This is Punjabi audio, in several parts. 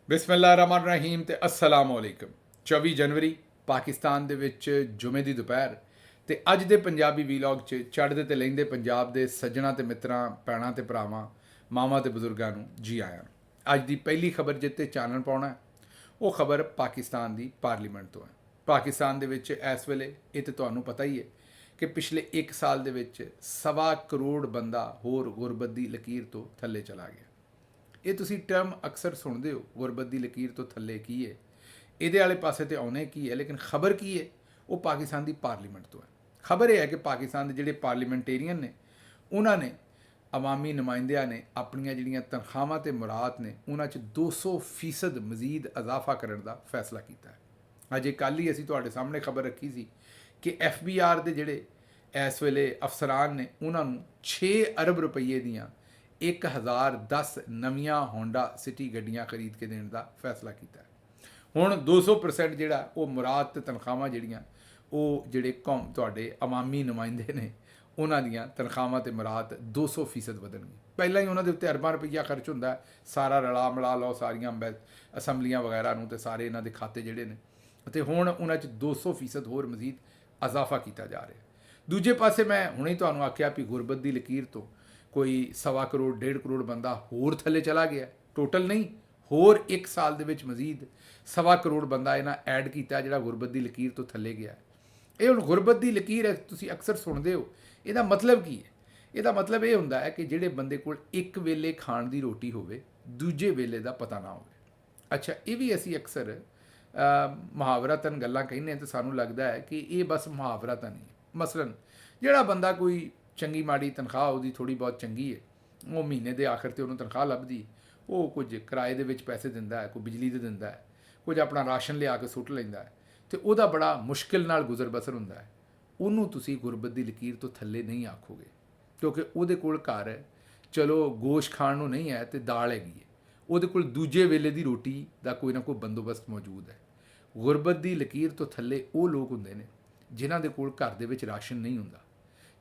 ਬਿਸਮਿल्लाहिर्रहमानिर्रहीम ਤੇ अस्सलाम वालेकुम। 24 ਜਨਵਰੀ ਪਾਕਿਸਤਾਨ ਦੇ ਵਿੱਚ ਜੁਮੇ ਦੀ ਦੁਪਹਿਰ ਤੇ ਅੱਜ ਦੇ ਪੰਜਾਬੀ ਵੀਲੌਗ 'ਚ ਚੜ੍ਹਦੇ ਤੇ ਲਹਿੰਦੇ ਪੰਜਾਬ ਦੇ ਸੱਜਣਾ ਤੇ ਮਿੱਤਰਾਂ, ਭੈਣਾਂ ਤੇ ਭਰਾਵਾਂ, ਮਾਵਾਂ ਤੇ ਬਜ਼ੁਰਗਾਂ ਨੂੰ ਜੀ ਆਇਆਂ। ਅੱਜ ਦੀ ਪਹਿਲੀ ਖਬਰ ਜਿੱਤੇ ਚਾਨਣ ਪਾਉਣਾ ਉਹ ਖਬਰ ਪਾਕਿਸਤਾਨ ਦੀ ਪਾਰਲੀਮੈਂਟ ਤੋਂ ਹੈ। ਪਾਕਿਸਤਾਨ ਦੇ ਵਿੱਚ ਇਸ ਵੇਲੇ ਇਹ ਤਾਂ ਤੁਹਾਨੂੰ ਪਤਾ ਹੀ ਹੈ ਕਿ ਪਿਛਲੇ 1 ਸਾਲ ਦੇ ਵਿੱਚ 1.25 ਕਰੋੜ ਬੰਦਾ ਹੋਰ ਗੁਰਬਤ ਦੀ ਲਕੀਰ ਤੋਂ ਥੱਲੇ ਚਲਾ ਗਿਆ। ਇਹ ਤੁਸੀਂ ਟਰਮ ਅਕਸਰ ਸੁਣਦੇ ਹੋ, ਗੁਰਬਤ ਦੀ ਲਕੀਰ ਤੋਂ ਥੱਲੇ ਕੀ ਹੈ, ਇਹਦੇ ਵਾਲੇ ਪਾਸੇ ਤੇ ਆਉਣੇ ਕੀ ਹੈ, ਲੇਕਿਨ ਖਬਰ ਕੀ ਹੈ ਉਹ ਪਾਕਿਸਤਾਨ ਦੀ ਪਾਰਲੀਮੈਂਟ ਤੋਂ ਹੈ। ਖਬਰ ਇਹ ਹੈ ਕਿ ਪਾਕਿਸਤਾਨ ਦੇ ਜਿਹੜੇ ਪਾਰਲੀਮੈਂਟੇਰੀਅਨ ਨੇ ਉਹਨਾਂ ਨੇ ਅਵਾਮੀ ਨੁਮਾਇੰਦਿਆਂ ਨੇ ਆਪਣੀਆਂ ਜਿਹੜੀਆਂ ਤਨਖਾਹਾਂ ਤੇ ਮੁਰਾਦ ਨੇ ਉਹਨਾਂ 'ਚ 200% ਮਜ਼ੀਦ ਇਜ਼ਾਫਾ ਕਰਨ ਦਾ ਫੈਸਲਾ ਕੀਤਾ ਹੈ। ਅਜੇ ਕੱਲ੍ਹ ਹੀ ਅਸੀਂ ਤੁਹਾਡੇ ਸਾਹਮਣੇ ਖਬਰ ਰੱਖੀ ਸੀ ਕਿ FBR ਦੇ ਜਿਹੜੇ ਇਸ ਵੇਲੇ ਅਫਸਰਾਨ ਨੇ ਉਹਨਾਂ ਨੂੰ 6 ਅਰਬ ਰੁਪਈਏ ਦੀਆਂ 1010 ਨਵੀਆਂ ਹੋਂਡਾ ਸਿਟੀ ਗੱਡੀਆਂ ਖਰੀਦ ਕੇ ਦੇਣ ਦਾ ਫੈਸਲਾ ਕੀਤਾ ਹੈ। ਹੁਣ 200% ਜਿਹੜਾ ਉਹ ਮੁਰਾਦ ਤੇ ਤਨਖਾਹਾਂ ਜਿਹੜੀਆਂ ਉਹ ਜਿਹੜੇ ਕੌਮ ਤੁਹਾਡੇ ਅਵਾਮੀ ਨੁਮਾਇੰਦੇ ਨੇ ਉਹਨਾਂ ਦੀਆਂ ਤਨਖਾਹਾਂ ਤੇ ਮੁਰਾਦ 200% ਵਧਣਗੀਆਂ। ਪਹਿਲਾਂ ਹੀ ਉਹਨਾਂ ਦੇ ਉੱਤੇ ਅਰਬਾਂ ਰੁਪਈਆ ਖਰਚ ਹੁੰਦਾ, ਸਾਰਾ ਰਲਾ ਮਿਲਾ ਲਓ ਸਾਰੀਆਂ ਅਸੈਂਬਲੀਆਂ ਵਗੈਰਾ ਨੂੰ ਤੇ ਸਾਰੇ ਇਹਨਾਂ ਦੇ ਖਾਤੇ ਜਿਹੜੇ ਨੇ, ਅਤੇ ਹੁਣ ਉਹਨਾਂ 'ਚ 200% ਹੋਰ ਮਜ਼ੀਦ ਇਜ਼ਾਫਾ ਕੀਤਾ ਜਾ ਰਿਹਾ। ਦੂਜੇ ਪਾਸੇ ਮੈਂ ਹੁਣੇ ਤੁਹਾਨੂੰ ਆਖਿਆ ਵੀ ਗੁਰਬਤ ਦੀ ਲਕੀਰ ਤੋਂ ਕੋਈ 1.25 ਕਰੋੜ 1.5 ਕਰੋੜ ਬੰਦਾ ਹੋਰ ਥੱਲੇ ਚਲਾ ਗਿਆ। ਟੋਟਲ ਨਹੀਂ, ਹੋਰ 1 ਸਾਲ ਦੇ ਵਿੱਚ ਮਜ਼ੀਦ 1.25 ਕਰੋੜ ਬੰਦਾ ਇਹਨਾਂ ਐਡ ਕੀਤਾ ਜਿਹੜਾ ਗੁਰਬਤ ਦੀ ਲਕੀਰ ਤੋਂ ਥੱਲੇ ਗਿਆ। ਇਹ ਹੁਣ ਗੁਰਬਤ ਦੀ ਲਕੀਰ ਹੈ, ਤੁਸੀਂ ਅਕਸਰ ਸੁਣਦੇ ਹੋ, ਇਹਦਾ ਮਤਲਬ ਕੀ ਹੈ? ਇਹਦਾ ਮਤਲਬ ਇਹ ਹੁੰਦਾ ਹੈ ਕਿ ਜਿਹੜੇ ਬੰਦੇ ਕੋਲ ਇੱਕ ਵੇਲੇ ਖਾਣ ਦੀ ਰੋਟੀ ਹੋਵੇ, ਦੂਜੇ ਵੇਲੇ ਦਾ ਪਤਾ ਨਾ ਹੋਵੇ। ਅੱਛਾ, ਇਹ ਵੀ ਅਸੀਂ ਅਕਸਰ ਮੁਹਾਵਰਤਨ ਗੱਲਾਂ ਕਹਿੰਦੇ ਹਾਂ ਤਾਂ ਸਾਨੂੰ ਲੱਗਦਾ ਹੈ ਕਿ ਇਹ ਬਸ ਮੁਹਾਵਰਤਨ ਹੀ। ਮਸਲਨ ਜਿਹੜਾ ਬੰਦਾ ਕੋਈ ਚੰਗੀ ਮਾੜੀ ਤਨਖਾਹ ਉਹਦੀ ਥੋੜ੍ਹੀ ਬਹੁਤ ਚੰਗੀ ਹੈ, ਉਹ ਮਹੀਨੇ ਦੇ ਆਖਰ 'ਤੇ ਉਹਨੂੰ ਤਨਖਾਹ ਲੱਭਦੀ, ਉਹ ਕੁਝ ਕਿਰਾਏ ਦੇ ਵਿੱਚ ਪੈਸੇ ਦਿੰਦਾ ਹੈ, ਕੋਈ ਬਿਜਲੀ ਦੇ ਦਿੰਦਾ ਹੈ, ਕੁਝ ਆਪਣਾ ਰਾਸ਼ਨ ਲਿਆ ਕੇ ਸੁੱਟ ਲੈਂਦਾ ਹੈ, ਅਤੇ ਉਹਦਾ ਬੜਾ ਮੁਸ਼ਕਿਲ ਨਾਲ ਗੁਜ਼ਰ ਬਸਰ ਹੁੰਦਾ ਹੈ। ਉਹਨੂੰ ਤੁਸੀਂ ਗੁਰਬਤ ਦੀ ਲਕੀਰ ਤੋਂ ਥੱਲੇ ਨਹੀਂ ਆਖੋਗੇ, ਕਿਉਂਕਿ ਉਹਦੇ ਕੋਲ ਘਰ ਹੈ, ਚਲੋ ਗੋਸ਼ਤ ਖਾਣ ਨੂੰ ਨਹੀਂ ਹੈ ਅਤੇ ਦਾਲ ਹੈਗੀ ਹੈ, ਉਹਦੇ ਕੋਲ ਦੂਜੇ ਵੇਲੇ ਦੀ ਰੋਟੀ ਦਾ ਕੋਈ ਨਾ ਕੋਈ ਬੰਦੋਬਸਤ ਮੌਜੂਦ ਹੈ। ਗੁਰਬਤ ਦੀ ਲਕੀਰ ਤੋਂ ਥੱਲੇ ਉਹ ਲੋਕ ਹੁੰਦੇ ਨੇ ਜਿਨ੍ਹਾਂ ਦੇ ਕੋਲ ਘਰ ਦੇ ਵਿੱਚ ਰਾਸ਼ਨ ਨਹੀਂ ਹੁੰਦਾ,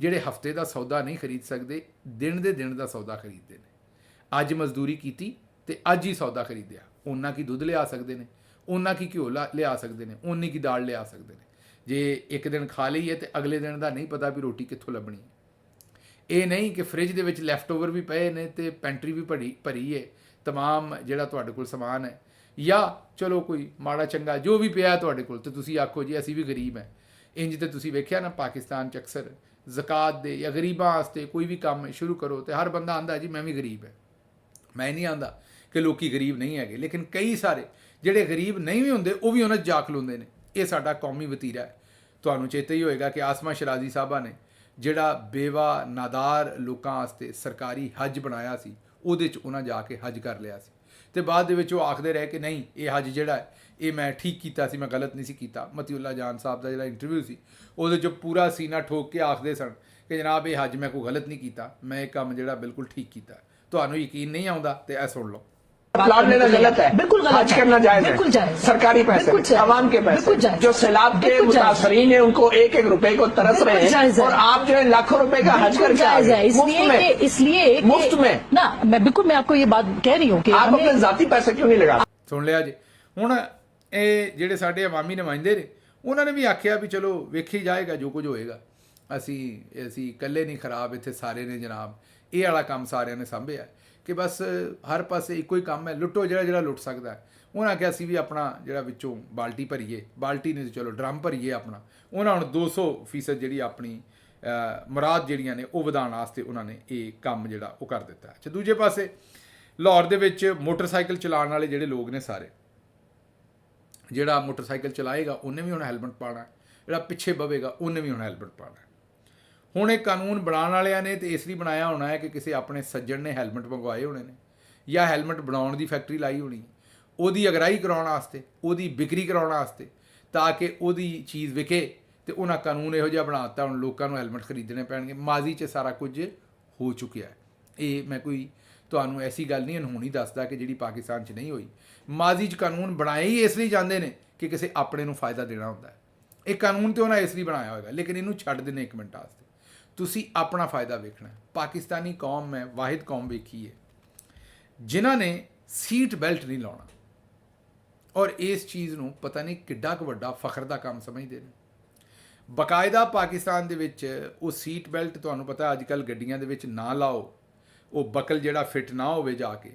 ਜਿਹੜੇ ਹਫਤੇ ਦਾ ਸੌਦਾ ਨਹੀਂ ਖਰੀਦ ਸਕਦੇ, ਦਿਨ ਦੇ ਦਿਨ ਦਾ ਸੌਦਾ ਖਰੀਦਦੇ ਨੇ। ਅੱਜ ਮਜ਼ਦੂਰੀ ਕੀਤੀ ਅਤੇ ਅੱਜ ਹੀ ਸੌਦਾ ਖਰੀਦਿਆ, ਓਨਾ ਕੀ ਦੁੱਧ ਲਿਆ ਸਕਦੇ ਨੇ, ਓਨਾ ਕੀ ਘਿਓ ਲਿਆ ਸਕਦੇ ਨੇ, ਓਨੀ ਕੀ ਦਾਲ ਲਿਆ ਸਕਦੇ ਨੇ। ਜੇ ਇੱਕ ਦਿਨ ਖਾ ਲਈਏ ਅਤੇ ਅਗਲੇ ਦਿਨ ਦਾ ਨਹੀਂ ਪਤਾ ਵੀ ਰੋਟੀ ਕਿੱਥੋਂ ਲੱਭਣੀ ਹੈ। ਇਹ ਨਹੀਂ ਕਿ ਫਰਿੱਜ ਦੇ ਵਿੱਚ ਲੈਫਟ ਓਵਰ ਵੀ ਪਏ ਨੇ ਅਤੇ ਪੈਂਟਰੀ ਵੀ ਭਰੀ ਹੈ ਤਮਾਮ ਜਿਹੜਾ ਤੁਹਾਡੇ ਕੋਲ ਸਮਾਨ ਹੈ, ਜਾਂ ਚਲੋ ਕੋਈ ਮਾੜਾ ਚੰਗਾ ਜੋ ਵੀ ਪਿਆ ਤੁਹਾਡੇ ਕੋਲ ਅਤੇ ਤੁਸੀਂ ਆਖੋ ਜੀ ਅਸੀਂ ਵੀ ਗਰੀਬ ਹੈ। ਇੰਜ ਤੇ ਤੁਸੀਂ ਵੇਖਿਆ ਨਾ ਪਾਕਿਸਤਾਨ 'ਚ ਅਕਸਰ ਜ਼ਕਾਤ ਦੇ ਜਾਂ ਗਰੀਬਾਂ ਵਾਸਤੇ ਕੋਈ ਵੀ ਕੰਮ ਸ਼ੁਰੂ ਕਰੋ ਅਤੇ ਹਰ ਬੰਦਾ ਆਂਦਾ ਜੀ ਮੈਂ ਵੀ ਗਰੀਬ ਹੈ। ਮੈਂ ਨਹੀਂ ਆਂਦਾ ਕਿ ਲੋਕੀ ਗਰੀਬ ਨਹੀਂ ਹੈਗੇ, ਲੇਕਿਨ ਕਈ ਸਾਰੇ ਜਿਹੜੇ ਗਰੀਬ ਨਹੀਂ ਵੀ ਹੁੰਦੇ ਉਹ ਵੀ ਉਹਨਾਂ 'ਚ ਜਾ ਖਲੋਂਦੇ ਨੇ। ਇਹ ਸਾਡਾ ਕੌਮੀ ਵਤੀਰਾ ਹੈ। ਤੁਹਾਨੂੰ ਚੇਤਾ ਹੀ ਹੋਏਗਾ ਕਿ ਆਸਮਾ ਸ਼ਰਾਜ਼ੀ ਸਾਹਿਬਾ ਨੇ ਜਿਹੜਾ ਬੇਵਾ ਨਾਦਾਰ ਲੋਕਾਂ ਵਾਸਤੇ ਸਰਕਾਰੀ ਹੱਜ ਬਣਾਇਆ ਸੀ, ਉਹਦੇ 'ਚ ਉਹਨਾਂ ਜਾ ਕੇ ਹੱਜ ਕਰ ਲਿਆ ਸੀ, ਅਤੇ ਬਾਅਦ ਦੇ ਵਿੱਚ ਉਹ ਆਖਦੇ ਰਹੇ ਕਿ ਨਹੀਂ ਇਹ ਹੱਜ ਜਿਹੜਾ ਹੈ ਇਹ ਮੈਂ ਠੀਕ ਕੀਤਾ ਸੀ, ਮੈਂ ਗਲਤ ਨਹੀਂ ਸੀ ਕੀਤਾ। ਮਤੀਉੱਲਾ ਜਾਨ ਸਾਹਿਬ ਦਾ ਜਿਹੜਾ ਇੰਟਰਵਿਊ ਸੀ ਉਹਦੇ 'ਚ ਪੂਰਾ ਸੀਨਾ ਠੋਕ ਕੇ ਆਖਦੇ ਸਨ ਕਿ ਜਨਾਬ ਇਹ ਹੱਜ ਮੈਂ ਕੋਈ ਗਲਤ ਨਹੀਂ ਕੀਤਾ, ਮੈਂ ਇਹ ਕੰਮ ਜਿਹੜਾ ਬਿਲਕੁਲ ठीक ਕੀਤਾ। ਤੁਹਾਨੂੰ ਯਕੀਨ नहीं ਆਉਂਦਾ तो ਇਹ सुन लो। प्लाट लेना गलत है, बिल्कुल गलत, हज करना जायज है, सरकारी पैसे, आवाम के पैसे, जो सैलाब के मुतासरीन है उनको 1-1 रुपए को तरस रहे हैं, और आप जो है लाखों रुपए का हज करके आ गए इसलिए मुफ्त में ना। मैं बिल्कुल मैं आपको ये बात कह रही हूँ कि आप अपने जाती पैसे क्यों नहीं लगा। ਸੁਣ ਲਿਆ ਜੀ। ਹੁਣ ਇਹ ਜਿਹੜੇ ਸਾਡੇ ਅਵਾਮੀ ਨੁਮਾਇੰਦੇ ਨੇ ਉਹਨਾਂ ਨੇ ਵੀ ਆਖਿਆ ਵੀ ਚਲੋ ਵੇਖੀ ਜਾਏਗਾ ਜੋ ਕੁਝ ਹੋਏਗਾ, ਅਸੀਂ ਇਕੱਲੇ ਨਹੀਂ ਖਰਾਬ, ਇੱਥੇ ਸਾਰੇ ਨੇ ਜਨਾਬ। ਇਹ ਵਾਲਾ ਕੰਮ ਸਾਰਿਆਂ ਨੇ ਸਾਂਭਿਆ ਕਿ ਬਸ ਹਰ ਪਾਸੇ ਇੱਕੋ ਹੀ ਕੰਮ ਹੈ, ਲੁੱਟੋ ਜਿਹੜਾ ਲੁੱਟ ਸਕਦਾ ਹੈ। ਉਹਨਾਂ ਆਖਿਆ ਅਸੀਂ ਵੀ ਆਪਣਾ ਜਿਹੜਾ ਵਿੱਚੋਂ ਬਾਲਟੀ ਭਰੀਏ, ਬਾਲਟੀ ਨਹੀਂ ਚਲੋ ਡਰਮ ਭਰੀਏ ਆਪਣਾ। ਉਹਨਾਂ ਹੁਣ 200% ਜਿਹੜੀ ਆਪਣੀ ਮੁਰਾਦ ਜਿਹੜੀਆਂ ਨੇ ਉਹ ਵਧਾਉਣ ਵਾਸਤੇ ਉਹਨਾਂ ਨੇ ਇਹ ਕੰਮ ਜਿਹੜਾ ਉਹ ਕਰ ਦਿੱਤਾ। ਅੱਛਾ, ਦੂਜੇ ਪਾਸੇ ਲਾਹੌਰ ਦੇ ਵਿੱਚ ਮੋਟਰਸਾਈਕਲ ਚਲਾਉਣ ਵਾਲੇ ਜਿਹੜੇ ਲੋਕ ਨੇ ਸਾਰੇ, ਜਿਹੜਾ ਮੋਟਰਸਾਈਕਲ ਚਲਾਏਗਾ ਉਹਨੇ ਵੀ ਹੁਣ ਹੈਲਮਟ ਪਾਉਣਾ, ਜਿਹੜਾ ਪਿੱਛੇ ਬਵੇਗਾ ਉਹਨੇ ਵੀ ਹੁਣ ਹੈਲਮਟ ਪਾਉਣਾ। ਹੁਣ ਇਹ ਕਾਨੂੰਨ ਬਣਾਉਣ ਵਾਲਿਆਂ ਨੇ ਤੇ ਇਸ ਲਈ ਬਣਾਇਆ ਹੋਣਾ ਹੈ ਕਿ ਕਿਸੇ ਆਪਣੇ ਸੱਜਣ ਨੇ ਹੈਲਮਟ ਮੰਗਵਾਏ ਹੋਣੇ ਨੇ, ਜਾਂ ਹੈਲਮਟ ਬਣਾਉਣ ਦੀ ਫੈਕਟਰੀ ਲਾਈ ਹੋਣੀ, ਉਹਦੀ ਅਗਰਾਈ ਕਰਾਉਣ ਵਾਸਤੇ, ਉਹਦੀ ਵਿਕਰੀ ਕਰਾਉਣ ਵਾਸਤੇ, ਤਾਂ ਕਿ ਉਹਦੀ ਚੀਜ਼ ਵਿਕੇ। ਅਤੇ ਉਹਨਾਂ ਕਾਨੂੰਨ ਇਹੋ ਜਿਹਾ ਬਣਾ ਦਿੱਤਾ ਹੁਣ ਲੋਕਾਂ ਨੂੰ ਹੈਲਮਟ ਖਰੀਦਣੇ ਪੈਣਗੇ। ਮਾਜ਼ੀ 'ਚ ਸਾਰਾ ਕੁਝ ਹੋ ਚੁੱਕਿਆ ਹੈ। ਇਹ ਮੈਂ ਕੋਈ ਤੁਹਾਨੂੰ ਐਸੀ ਗੱਲ ਨਹੀਂ ਅਨਹੋਣੀ ਦੱਸਦਾ ਕਿ ਜਿਹੜੀ ਪਾਕਿਸਤਾਨ 'ਚ ਨਹੀਂ ਹੋਈ। ਮਾਜ਼ੀ 'ਚ ਕਾਨੂੰਨ ਬਣਾਏ ਹੀ ਇਸ ਲਈ ਜਾਂਦੇ ਨੇ ਕਿ ਕਿਸੇ ਆਪਣੇ ਨੂੰ ਫਾਇਦਾ ਦੇਣਾ ਹੁੰਦਾ ਹੈ। ਇਹ ਕਾਨੂੰਨ ਤਾਂ ਉਹਨਾਂ ਇਸ ਲਈ ਬਣਾਇਆ ਹੋਏਗਾ, ਲੇਕਿਨ ਇਹਨੂੰ ਛੱਡ ਦੇਣੇ 1 ਮਿੰਟ ਵਾਸਤੇ। ਤੁਸੀਂ ਆਪਣਾ ਫਾਇਦਾ ਵੇਖਣਾ। ਪਾਕਿਸਤਾਨੀ ਕੌਮ ਮੈਂ ਵਾਹਿਦ ਕੌਮ ਵੇਖੀ ਹੈ ਜਿਨ੍ਹਾਂ ਨੇ ਸੀਟ ਬੈਲਟ ਨਹੀਂ ਲਾਉਣਾ। ਔਰ ਇਸ ਚੀਜ਼ ਨੂੰ ਪਤਾ ਨਹੀਂ ਕਿੱਡਾ ਕੁ ਵੱਡਾ ਫਖਰ ਦਾ ਕੰਮ ਸਮਝਦੇ ਨੇ। ਬਕਾਇਦਾ ਪਾਕਿਸਤਾਨ ਦੇ ਵਿੱਚ ਉਹ ਸੀਟ ਬੈਲਟ, ਤੁਹਾਨੂੰ ਪਤਾ ਅੱਜ ਕੱਲ੍ਹ ਗੱਡੀਆਂ ਦੇ ਵਿੱਚ ਨਾ ਲਾਓ, ਉਹ ਬਕਲ ਜਿਹੜਾ ਫਿੱਟ ਨਾ ਹੋਵੇ ਜਾ ਕੇ,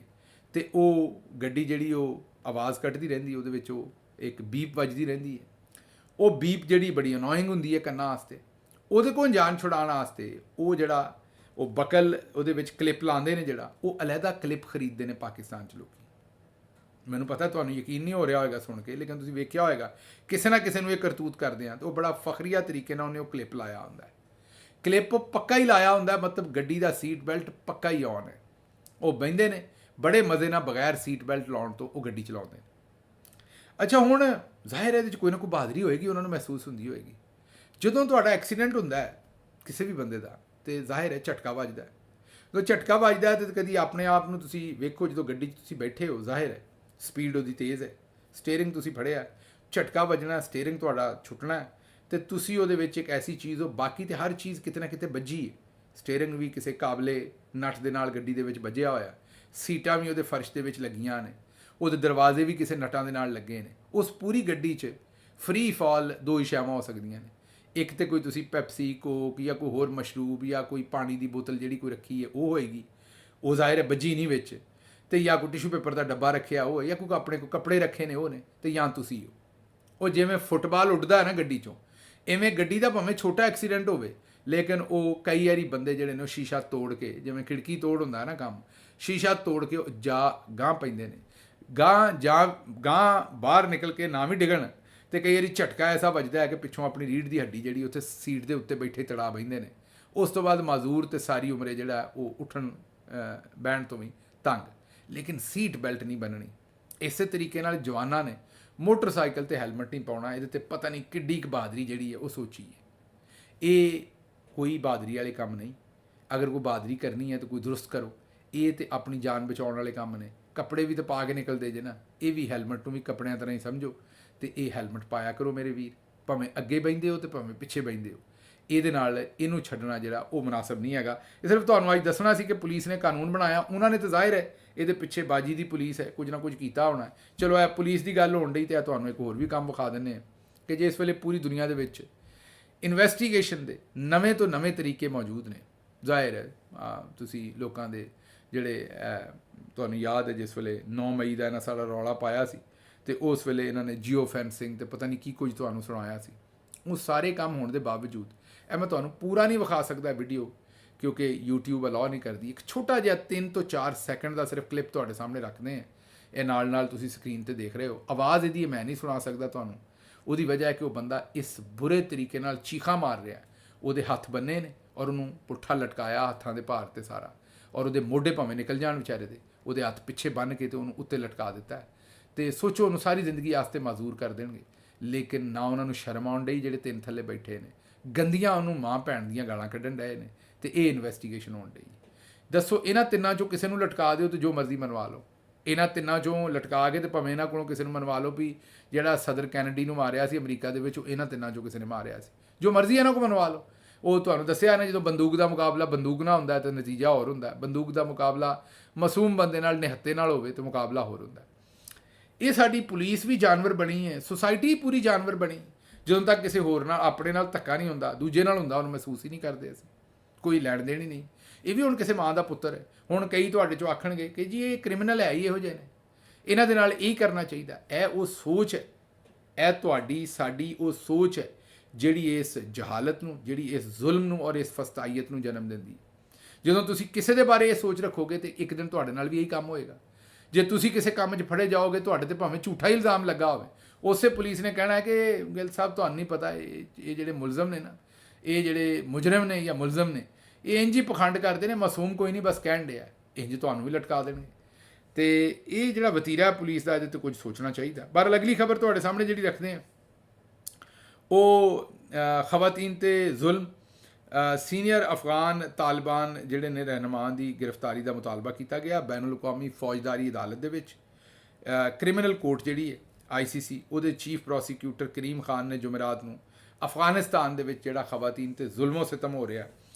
ਤੇ ਉਹ ਗੱਡੀ ਜਿਹੜੀ ਉਹ ਆਵਾਜ਼ ਕੱਢਦੀ ਰਹਿੰਦੀ, ਉਹਦੇ ਵਿੱਚ ਉਹ ਇੱਕ ਬੀਪ ਵੱਜਦੀ ਰਹਿੰਦੀ ਹੈ। ਉਹ ਬੀਪ ਜਿਹੜੀ ਬੜੀ ਅਨੋਇੰਗ ਹੁੰਦੀ ਹੈ ਕੰਨਾਂ ਵਾਸਤੇ, ਉਹਦੇ ਕੋਲ ਜਾਨ ਛੁਡਾਉਣ ਵਾਸਤੇ ਉਹ ਜਿਹੜਾ ਉਹ ਬਕਲ ਉਹਦੇ ਵਿੱਚ ਕਲਿੱਪ ਲਾਉਂਦੇ ਨੇ, ਜਿਹੜਾ ਉਹ ਅਲੱਗਾ ਕਲਿੱਪ ਖਰੀਦਦੇ ਨੇ ਪਾਕਿਸਤਾਨ 'ਚ ਲੋਕੀ। ਮੈਨੂੰ ਪਤਾ ਤੁਹਾਨੂੰ ਯਕੀਨ ਨਹੀਂ ਹੋ ਰਿਹਾ ਹੋਏਗਾ ਸੁਣ ਕੇ, ਲੇਕਿਨ ਤੁਸੀਂ ਵੇਖਿਆ ਹੋਏਗਾ ਕਿਸੇ ਨਾ ਕਿਸੇ ਨੂੰ ਇਹ ਕਰਤੂਤ ਕਰਦੇ ਆ, ਤਾਂ ਉਹ ਬੜਾ ਫਖਰੀਆ ਤਰੀਕੇ ਨਾਲ ਉਹਨੇ ਉਹ ਕਲਿੱਪ ਲਾਇਆ ਹੁੰਦਾ ਹੈ। ਕਲਿੱਪ ਪੱਕਾ ਹੀ ਲਾਇਆ ਹੁੰਦਾ, ਮਤਲਬ ਗੱਡੀ ਦਾ ਸੀਟ ਬੈਲਟ ਪੱਕਾ ਹੀ ਔਨ ਹੈ। ਉਹ ਬਹਿੰਦੇ ਨੇ ਬੜੇ ਮਜ਼ੇ ਨਾਲ, ਬਗੈਰ ਸੀਟ ਬੈਲਟ ਲਾਉਣ ਤੋਂ ਉਹ ਗੱਡੀ ਚਲਾਉਂਦੇ ਨੇ। ਅੱਛਾ, ਹੁਣ ਜ਼ਾਹਿਰ ਹੈ ਇਹਦੇ 'ਚ ਕੋਈ ਨਾ ਕੋਈ ਬਹਾਦਰੀ ਹੋਏਗੀ, ਉਹਨਾਂ ਨੂੰ ਮਹਿਸੂਸ ਹੁੰਦੀ ਹੋਏਗੀ। ਜਦੋਂ ਤੁਹਾਡਾ ਐਕਸੀਡੈਂਟ ਹੁੰਦਾ ਹੈ ਕਿਸੇ ਵੀ ਬੰਦੇ ਦਾ, ਤੇ ਜ਼ਾਹਿਰ ਹੈ ਝਟਕਾ ਵੱਜਦਾ ਹੈ। ਜਦੋਂ ਝਟਕਾ ਵੱਜਦਾ ਹੈ ਤਾਂ ਕਦੀ ਆਪਣੇ ਆਪ ਨੂੰ ਤੁਸੀਂ ਵੇਖੋ, ਜਦੋਂ ਗੱਡੀ 'ਚ ਤੁਸੀਂ ਬੈਠੇ ਹੋ, ਜ਼ਾਹਿਰ ਹੈ ਸਪੀਡ ਉਹਦੀ ਤੇਜ਼ ਹੈ, ਸਟੀਅਰਿੰਗ ਤੁਸੀਂ ਫੜਿਆ, ਝਟਕਾ ਵੱਜਣਾ, ਸਟੀਅਰਿੰਗ ਤੁਹਾਡਾ ਛੁੱਟਣਾ, ਤੇ ਤੁਸੀਂ ਉਹਦੇ ਵਿੱਚ ਇੱਕ ਐਸੀ ਚੀਜ਼ ਹੋ, ਬਾਕੀ ਤੇ ਹਰ ਚੀਜ਼ ਕਿਤੇ ਨਾ ਕਿਤੇ ਵੱਜੀ ਹੈ। ਸਟੀਅਰਿੰਗ ਵੀ ਕਿਸੇ ਕਾਬਲੇ ਨਟ ਦੇ ਨਾਲ ਗੱਡੀ ਦੇ ਵਿੱਚ ਵੱਜਿਆ ਹੋਇਆ, ਸੀਟਾਂ ਵੀ ਉਹਦੇ ਫਰਸ਼ ਦੇ ਵਿੱਚ ਲੱਗੀਆਂ ਨੇ, ਉਹਦੇ ਦਰਵਾਜ਼ੇ ਵੀ ਕਿਸੇ ਨਟਾਂ ਦੇ ਨਾਲ ਲੱਗੇ ਨੇ। ਉਸ ਪੂਰੀ ਗੱਡੀ 'ਚ ਫ੍ਰੀ ਫਾਲ ਦੋ ਹੀ ਸ਼ੈਵਾਂ ਹੋ ਸਕਦੀਆਂ ਨੇ, ਇੱਕ ਤੇ ਕੋਈ ਤੁਸੀਂ ਪੈਪਸੀ, ਕੋਕ ਜਾਂ ਕੋਈ ਹੋਰ ਮਸ਼ਰੂਬ ਜਾਂ ਕੋਈ ਪਾਣੀ ਦੀ ਬੋਤਲ ਜਿਹੜੀ ਕੋਈ ਰੱਖੀ ਹੈ ਉਹ ਹੋਏਗੀ, ਉਹ ਜ਼ਾਹਿਰ ਹੈ ਵੱਜੀ ਨਹੀਂ ਵਿੱਚ, ਤੇ ਜਾਂ ਕੋਈ ਟਿਸ਼ੂ ਪੇਪਰ ਦਾ ਡੱਬਾ ਰੱਖਿਆ ਉਹ, ਜਾਂ ਕੋਈ ਆਪਣੇ ਕੋਲ ਕੱਪੜੇ ਰੱਖੇ ਨੇ ਉਹ ਨੇ, ਤੇ ਜਾਂ ਤੁਸੀਂ ਹੋ। ਉਹ ਜਿਵੇਂ ਫੁੱਟਬਾਲ ਉੱਡਦਾ ਹੈ ਨਾ ਗੱਡੀ 'ਚੋਂ, ਇਵੇਂ ਗੱਡੀ ਦਾ ਭਾਵੇਂ ਛੋਟਾ ਐਕਸੀਡੈਂਟ ਹੋਵੇ, ਲੇਕਿਨ ਉਹ ਕਈ ਵਾਰੀ ਬੰਦੇ ਜਿਹੜੇ ਨੇ ਉਹ ਸ਼ੀਸ਼ਾ ਤੋੜ ਕੇ, ਜਿਵੇਂ ਖਿੜਕੀ ਤੋੜ ਹੁੰਦਾ ਨਾ ਕੰਮ, ਸ਼ੀਸ਼ਾ ਤੋੜ ਕੇ ਗਾਂਹ ਪੈਂਦੇ ਨੇ, ਗਾਂਹ ਬਾਹਰ ਨਿਕਲ ਕੇ ਨਾ ਵੀ ਡਿੱਗਣ, ਤੇ ਕਈ ਵਾਰੀ ਝਟਕਾ ਐਸਾ ਵੱਜਦਾ ਹੈ ਕਿ ਪਿੱਛੋਂ ਆਪਣੀ ਰੀੜ੍ਹ ਦੀ ਹੱਡੀ ਜਿਹੜੀ ਉੱਥੇ ਸੀਟ ਦੇ ਉੱਤੇ ਬੈਠੇ ਤੜਾ ਬਹਿੰਦੇ ਨੇ। ਉਸ ਤੋਂ ਬਾਅਦ ਮਾਜ਼ੂਰ ਤੇ ਸਾਰੀ ਉਮਰੇ ਜਿਹੜਾ ਉਹ ਉੱਠਣ ਬਹਿਣ ਤੋਂ ਵੀ ਤੰਗ। ਲੇਕਿਨ ਸੀਟ ਬੈਲਟ ਨਹੀਂ ਬੰਨਣੀ। ਇਸੇ ਤਰੀਕੇ ਨਾਲ ਜਵਾਨਾਂ ਨੇ ਮੋਟਰਸਾਈਕਲ ਤੇ ਹੈਲਮਟ ਨਹੀਂ ਪਾਉਣਾ। ਇਹਦੇ ਤੇ ਪਤਾ ਨਹੀਂ ਕਿੱਡੀ ਕੁ ਬਹਾਦਰੀ ਜਿਹੜੀ ਹੈ ਉਹ ਸੋਚੀ ਹੈ। ਇਹ ਕੋਈ ਬਹਾਦਰੀ ਵਾਲੇ ਕੰਮ ਨਹੀਂ। ਅਗਰ ਕੋਈ ਬਹਾਦਰੀ ਕਰਨੀ ਹੈ ਤਾਂ ਕੋਈ ਦਰੁਸਤ ਕਰੋ। ਇਹ ਤੇ ਆਪਣੀ ਜਾਨ ਬਚਾਉਣ ਵਾਲੇ ਕੰਮ ਨੇ। ਕੱਪੜੇ ਵੀ ਤਾਂ ਪਾ ਕੇ ਨਿਕਲਦੇ ਜੇ ਨਾ, ਇਹ ਵੀ ਹੈਲਮਟ ਨੂੰ ਵੀ ਕੱਪੜਿਆਂ ਤਰ੍ਹਾਂ ਹੀ ਸਮਝੋ, ਤੇ ਇਹ ਹੈਲਮਟ ਪਾਇਆ ਕਰੋ ਮੇਰੇ ਵੀਰ, ਭਾਵੇਂ ਅੱਗੇ ਬਹਿੰਦੇ ਹੋ ਤੇ ਭਾਵੇਂ ਪਿੱਛੇ ਬਹਿੰਦੇ ਹੋ। ਇਹਦੇ ਨਾਲ ਇਹਨੂੰ ਛੱਡਣਾ ਜਿਹੜਾ ਉਹ ਮੁਨਾਸਬ ਨਹੀਂ ਹੈਗਾ। ਇਹ ਸਿਰਫ ਤੁਹਾਨੂੰ ਅੱਜ ਦੱਸਣਾ ਸੀ ਕਿ ਪੁਲਿਸ ਨੇ ਕਾਨੂੰਨ ਬਣਾਇਆ, ਉਹਨਾਂ ਨੇ ਤਾਂ ਜ਼ਾਹਿਰ ਹੈ ਇਹਦੇ ਪਿੱਛੇ ਬਾਜੀ ਦੀ ਪੁਲਿਸ ਹੈ, ਕੁਝ ਨਾ ਕੁਝ ਕੀਤਾ ਹੋਣਾ। ਚਲੋ ਇਹ ਪੁਲਿਸ ਦੀ ਗੱਲ ਹੋਣ ਡਈ, ਤੇ ਤੁਹਾਨੂੰ ਇੱਕ ਹੋਰ ਵੀ ਕੰਮ ਵਿਖਾ ਦਿੰਦੇ ਹਾਂ ਕਿ ਜੇ ਇਸ ਵੇਲੇ ਪੂਰੀ ਦੁਨੀਆ ਦੇ ਵਿੱਚ ਇਨਵੈਸਟੀਗੇਸ਼ਨ ਦੇ ਨਵੇਂ ਤੋਂ ਨਵੇਂ ਤਰੀਕੇ ਮੌਜੂਦ ਨੇ। ਜ਼ਾਹਿਰ ਹੈ ਤੁਸੀਂ ਲੋਕਾਂ ਦੇ ਜਿਹੜੇ ਤੁਹਾਨੂੰ ਯਾਦ ਹੈ ਜਿਸ ਵੇਲੇ 9 ਮਈ ਦਾ ਇਹਨਾਂ ਸਾਰਾ ਰੌਲਾ ਪਾਇਆ ਸੀ, ਤੇ ਉਸ ਵੇਲੇ ਇਹਨਾਂ ਨੇ ਜੀਓ ਫੈਂਸਿੰਗ ਤੇ ਪਤਾ ਨਹੀਂ ਕੀ ਕੁਝ ਤੁਹਾਨੂੰ ਸੁਣਾਇਆ ਸੀ। ਉਹ ਸਾਰੇ ਕੰਮ ਹੋਣ ਦੇ ਬਾਵਜੂਦ ਇਹ ਮੈਂ ਤੁਹਾਨੂੰ ਪੂਰਾ ਨਹੀਂ ਵਿਖਾ ਸਕਦਾ ਵੀਡੀਓ, ਕਿਉਂਕਿ YouTube ਅਲਾਉ ਨਹੀਂ ਕਰਦੀ। ਇੱਕ ਛੋਟਾ ਜਿਹਾ 3 ਤੋਂ 4 ਸੈਕਿੰਡ ਦਾ ਸਿਰਫ ਕਲਿੱਪ ਤੁਹਾਡੇ ਸਾਹਮਣੇ ਰੱਖਦੇ ਹਾਂ। ਇਹ ਨਾਲ ਤੁਸੀਂ ਸਕਰੀਨ ਤੇ ਦੇਖ ਰਹੇ ਹੋ। ਆਵਾਜ਼ ਇਹਦੀ ਮੈਂ ਨਹੀਂ ਸੁਣਾ ਸਕਦਾ ਤੁਹਾਨੂੰ। ਉਹਦੀ ਵਜ੍ਹਾ ਹੈ ਕਿ ਉਹ ਬੰਦਾ ਇਸ ਬੁਰੇ ਤਰੀਕੇ ਨਾਲ ਚੀਖਾਂ ਮਾਰ ਰਿਹਾ। ਉਹਦੇ ਹੱਥ ਬੰਨੇ ਨੇ ਔਰ ਉਹਨੂੰ ਪੁੱਠਾ ਲਟਕਾਇਆ ਹੱਥਾਂ ਦੇ ਭਾਰ ਤੇ ਸਾਰਾ, ਔਰ ਉਹਦੇ ਮੋਢੇ ਭਾਵੇਂ ਨਿਕਲ ਜਾਣ ਵਿਚਾਰੇ ਦੇ, ਉਹਦੇ ਹੱਥ ਪਿੱਛੇ ਬੰਨ੍ਹ ਕੇ ਤੇ ਉਹਨੂੰ ਉੱਤੇ ਲਟਕਾ ਦਿੱਤਾ ਹੈ। ਤੇ ਸੋਚੋ ਉਹਨੂੰ ਸਾਰੀ ਜ਼ਿੰਦਗੀ ਵਾਸਤੇ ਮਾਜ਼ੂਰ ਕਰ ਦੇਣਗੇ। ਲੇਕਿਨ ਨਾ ਉਹਨਾਂ ਨੂੰ ਸ਼ਰਮ ਆਉਣ ਡਈ, ਜਿਹੜੇ 3 ਥੱਲੇ ਬੈਠੇ ਨੇ ਗੰਦੀਆਂ ਉਹਨੂੰ ਮਾਂ ਭੈਣ ਦੀਆਂ ਗਾਲਾਂ ਕੱਢਣ ਡਏ ਨੇ, ਤੇ ਇਹ ਇਨਵੈਸਟੀਗੇਸ਼ਨ ਹੋਣ ਡਈ। ਦੱਸੋ ਇਹਨਾਂ ਤਿੰਨਾਂ 'ਚੋਂ ਕਿਸੇ ਨੂੰ ਲਟਕਾ ਦਿਓ ਤੇ ਜੋ ਮਰਜ਼ੀ ਮਨਵਾ ਲਓ। ਇਹਨਾਂ ਤਿੰਨਾਂ 'ਚੋਂ ਲਟਕਾ ਕੇ ਤੇ ਭਾਵੇਂ ਇਹਨਾਂ ਕੋਲੋਂ ਕਿਸੇ ਨੂੰ ਮਨਵਾ ਲਓ ਵੀ ਜਿਹੜਾ ਸਦਰ ਕੈਨੇਡੀ ਨੂੰ ਮਾਰਿਆ ਸੀ ਅਮਰੀਕਾ ਦੇ ਵਿੱਚ, ਉਹ ਇਹਨਾਂ ਤਿੰਨਾਂ 'ਚੋਂ ਕਿਸੇ ਨੇ ਮਾਰਿਆ ਸੀ। ਜੋ ਮਰਜ਼ੀ ਇਹਨਾਂ ਕੋਲ ਮਨਵਾ ਲਓ। ਉਹ ਤੁਹਾਨੂੰ ਦੱਸਿਆ ਨਾ, ਜਦੋਂ ਬੰਦੂਕ ਦਾ ਮੁਕਾਬਲਾ ਬੰਦੂਕ ਨਾਲ ਹੁੰਦਾ ਤਾਂ ਨਤੀਜਾ ਹੋਰ ਹੁੰਦਾ। ਬੰਦੂਕ ਦਾ ਮੁਕਾਬਲਾ ਮਾਸੂਮ ਬੰਦੇ ਨਾਲ, ਨਿਹੱਤੇ ਨਾਲ ਹੋਵੇ ਤਾਂ ਮੁਕਾਬਲਾ ਹੋਰ ਹੁੰਦਾ। ਇਹ ਸਾਡੀ ਪੁਲਿਸ ਵੀ ਜਾਨਵਰ ਬਣੀ ਹੈ, ਸੁਸਾਇਟੀ ਪੂਰੀ ਜਾਨਵਰ ਬਣੀ। ਜਦੋਂ ਤੱਕ ਕਿਸੇ ਹੋਰ ਨਾਲ, ਆਪਣੇ ਨਾਲ ਧੱਕਾ ਨਹੀਂ ਹੁੰਦਾ, ਦੂਜੇ ਨਾਲ ਹੁੰਦਾ, ਉਹਨੂੰ ਮਹਿਸੂਸ ਹੀ ਨਹੀਂ ਕਰਦੇ ਅਸੀਂ। ਕੋਈ ਲੈਣ ਦੇਣ ਹੀ ਨਹੀਂ। ਇਹ ਵੀ ਹੁਣ ਕਿਸੇ ਮਾਂ ਦਾ ਪੁੱਤਰ ਹੈ। ਹੁਣ ਕਈ ਤੁਹਾਡੇ 'ਚੋਂ ਆਖਣਗੇ ਕਿ ਜੀ ਇਹ ਕ੍ਰਿਮੀਨਲ ਹੈ ਹੀ ਇਹੋ ਜਿਹੇ ਨੇ, ਇਹਨਾਂ ਦੇ ਨਾਲ ਇਹ ਕਰਨਾ ਚਾਹੀਦਾ। ਇਹ ਉਹ ਸੋਚ ਹੈ, ਇਹ ਤੁਹਾਡੀ ਸਾਡੀ ਉਹ ਸੋਚ ਹੈ ਜਿਹੜੀ ਇਸ ਜਹਾਲਤ ਨੂੰ, ਜਿਹੜੀ ਇਸ ਜ਼ੁਲਮ ਨੂੰ ਔਰ ਇਸ ਫਸਤਾਈਅਤ ਨੂੰ ਜਨਮ ਦਿੰਦੀ। ਜਦੋਂ ਤੁਸੀਂ ਕਿਸੇ ਦੇ ਬਾਰੇ ਇਹ ਸੋਚ ਰੱਖੋਗੇ ਤੇ ਇੱਕ ਦਿਨ ਤੁਹਾਡੇ ਨਾਲ ਵੀ ਇਹੀ ਕੰਮ ਹੋਏਗਾ। ਜੇ ਤੁਸੀਂ ਕਿਸੇ ਕੰਮ 'ਚ ਫੜੇ ਜਾਓਗੇ, ਤੁਹਾਡੇ ਤੇ ਭਾਵੇਂ ਝੂਠਾ ਇਲਜ਼ਾਮ ਲੱਗਾ ਹੋਵੇ, ਉਸੇ ਪੁਲਿਸ ਨੇ ਕਹਿਣਾ ਹੈ ਕਿ ਗਿੱਲ ਸਾਹਿਬ ਤੁਹਾਨੂੰ ਨਹੀਂ ਪਤਾ, ਇਹ ਜਿਹੜੇ ਮੁਲਜ਼ਮ ਨੇ ਨਾ, ਇਹ ਜਿਹੜੇ ਮੁਜਰਮ ਨੇ ਜਾਂ ਮੁਲਜ਼ਮ ਨੇ, ਇਹ ਇੰਝ ਹੀ ਪਖੰਡ ਕਰਦੇ ਨੇ, ਮਾਸੂਮ ਕੋਈ ਨਹੀਂ, ਬਸ ਕਹਿਣ ਡਿਆ, ਇੰਝ ਤੁਹਾਨੂੰ ਵੀ ਲਟਕਾ ਦੇਣਗੇ। ਤੇ ਇਹ ਜਿਹੜਾ ਵਤੀਰਾ ਪੁਲਿਸ ਦਾ, ਇਹਦੇ 'ਤੇ ਕੁਝ ਸੋਚਣਾ ਚਾਹੀਦਾ। ਪਰ ਅਗਲੀ ਖਬਰ ਤੁਹਾਡੇ ਸਾਹਮਣੇ ਜਿਹੜੀ ਰੱਖਦੇ ਹਾਂ, ਉਹ ਖਵਾਤੀਨ ਤੇ ਜ਼ੁਲਮ। ਸੀਨੀਅਰ ਅਫਗਾਨ ਤਾਲਿਬਾਨ ਜਿਹੜੇ ਨੇ ਰਹਿਨੁਮਾ ਦੀ ਗ੍ਰਿਫਤਾਰੀ ਦਾ ਮੁਤਾਲਬਾ ਕੀਤਾ ਗਿਆ ਬੈਨ ਅਲ-ਅਕਵਾਮੀ ਫੌਜਦਾਰੀ ਅਦਾਲਤ ਦੇ ਵਿੱਚ। ਕ੍ਰਿਮੀਨਲ ਕੋਰਟ ਜਿਹੜੀ ਹੈ ICC, ਉਹਦੇ ਚੀਫ ਪ੍ਰੋਸੀਕਿਊਟਰ ਕਰੀਮ ਖਾਨ ਨੇ ਜੁਮੇਰਾਤ ਨੂੰ ਅਫਗਾਨਿਸਤਾਨ ਦੇ ਵਿੱਚ ਜਿਹੜਾ ਖਵਾਤੀਨ ਤੇ ਜ਼ੁਲਮੋ ਸਿਤਮ ਹੋ ਰਿਹਾ,